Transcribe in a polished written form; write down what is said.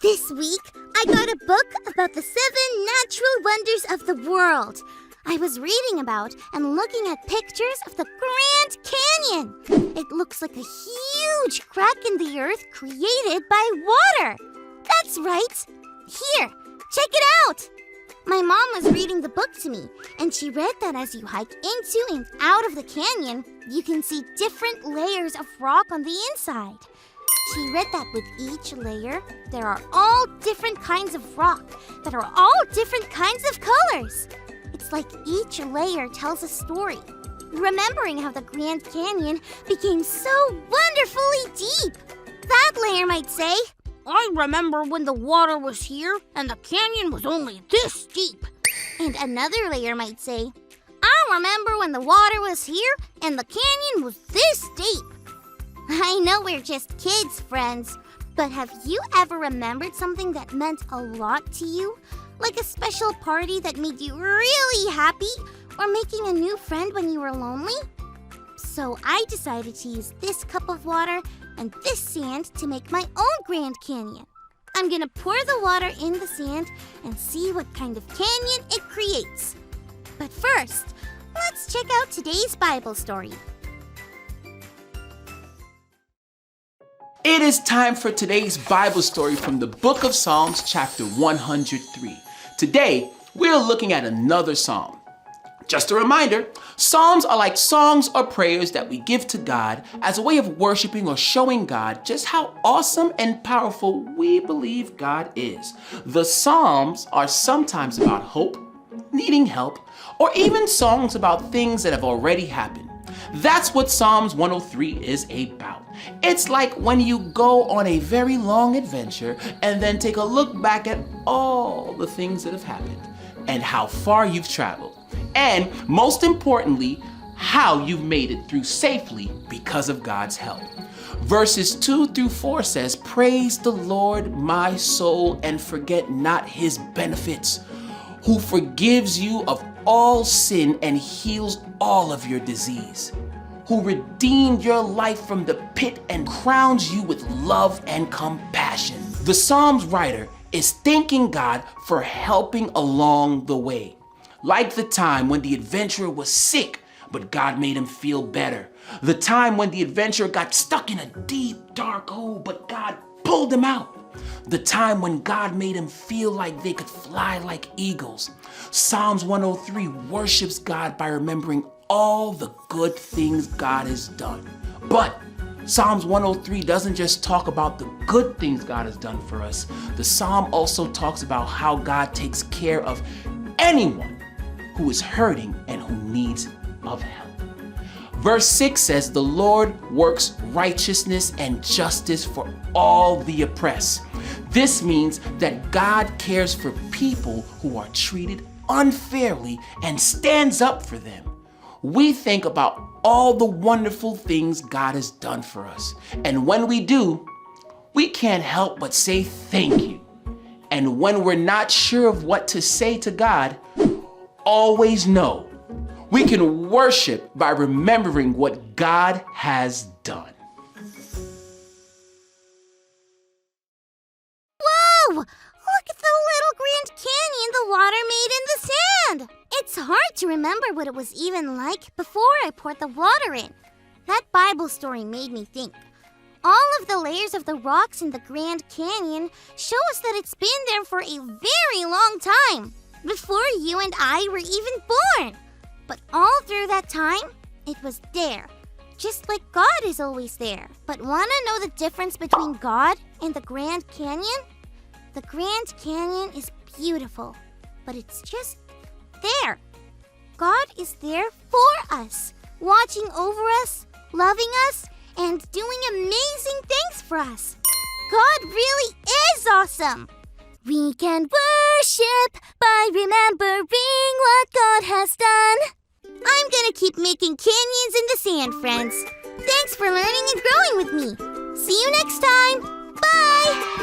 This week, I got a book about the 7 natural wonders of the world. I was reading about and looking at pictures of the Grand Canyon. It looks like a huge crack in the earth created by water. That's right. Here, check it out. My mom was reading the book to me, and she read that as you hike into and out of the canyon, you can see different layers of rock on the inside. She read that with each layer, there are all different kinds of rock that are all different kinds of colors. It's like each layer tells a story, remembering how the Grand Canyon became so wonderfully deep. That layer might say, "I remember when the water was here and the canyon was only this deep." And another layer might say, "I remember when the water was here and the canyon was this deep." I know we're just kids, friends, but have you ever remembered something that meant a lot to you? Like a special party that made you really happy, or making a new friend when you were lonely? So I decided to use this cup of water and this sand to make my own Grand Canyon. I'm gonna pour the water in the sand and see what kind of canyon it creates. But first, let's check out today's Bible story. It is time for today's Bible story from the book of Psalms, chapter 103. Today, we're looking at another psalm. Just a reminder, psalms are like songs or prayers that we give to God as a way of worshiping or showing God just how awesome and powerful we believe God is. The psalms are sometimes about hope, needing help, or even songs about things that have already happened. That's what Psalms 103 is about. It's like when you go on a very long adventure and then take a look back at all the things that have happened and how far you've traveled. And most importantly, how you've made it through safely because of God's help. Verses 2 through 4 says, "Praise the Lord, my soul, and forget not his benefits, who forgives you of all sin and heals all of your disease, who redeemed your life from the pit and crowns you with love and compassion." The Psalms writer is thanking God for helping along the way. Like the time when the adventurer was sick, but God made him feel better. The time when the adventurer got stuck in a deep, dark hole, but God pulled him out. The time when God made him feel like they could fly like eagles. Psalms 103 worships God by remembering all the good things God has done. But Psalms 103 doesn't just talk about the good things God has done for us. The psalm also talks about how God takes care of anyone who is hurting and who needs of help. Verse 6 says, "The Lord works righteousness and justice for all the oppressed." This means that God cares for people who are treated unfairly and stands up for them. We think about all the wonderful things God has done for us. And when we do, we can't help but say thank you. And when we're not sure of what to say to God, always know we can worship by remembering what God has done. Whoa! Look at the little Grand Canyon the water made in the sand. It's hard to remember what it was even like before I poured the water in. That Bible story made me think. All of the layers of the rocks in the Grand Canyon show us that it's been there for a very long time, before you and I were even born. But all through that time, it was there, just like God is always there. But wanna know the difference between God and the Grand Canyon? The Grand Canyon is beautiful, but it's just there. God is there for us, watching over us, loving us, and doing amazing things for us. God really is awesome. We can worship by remembering what God has done. I'm gonna keep making canyons in the sand, friends. Thanks for learning and growing with me. See you next time. Bye!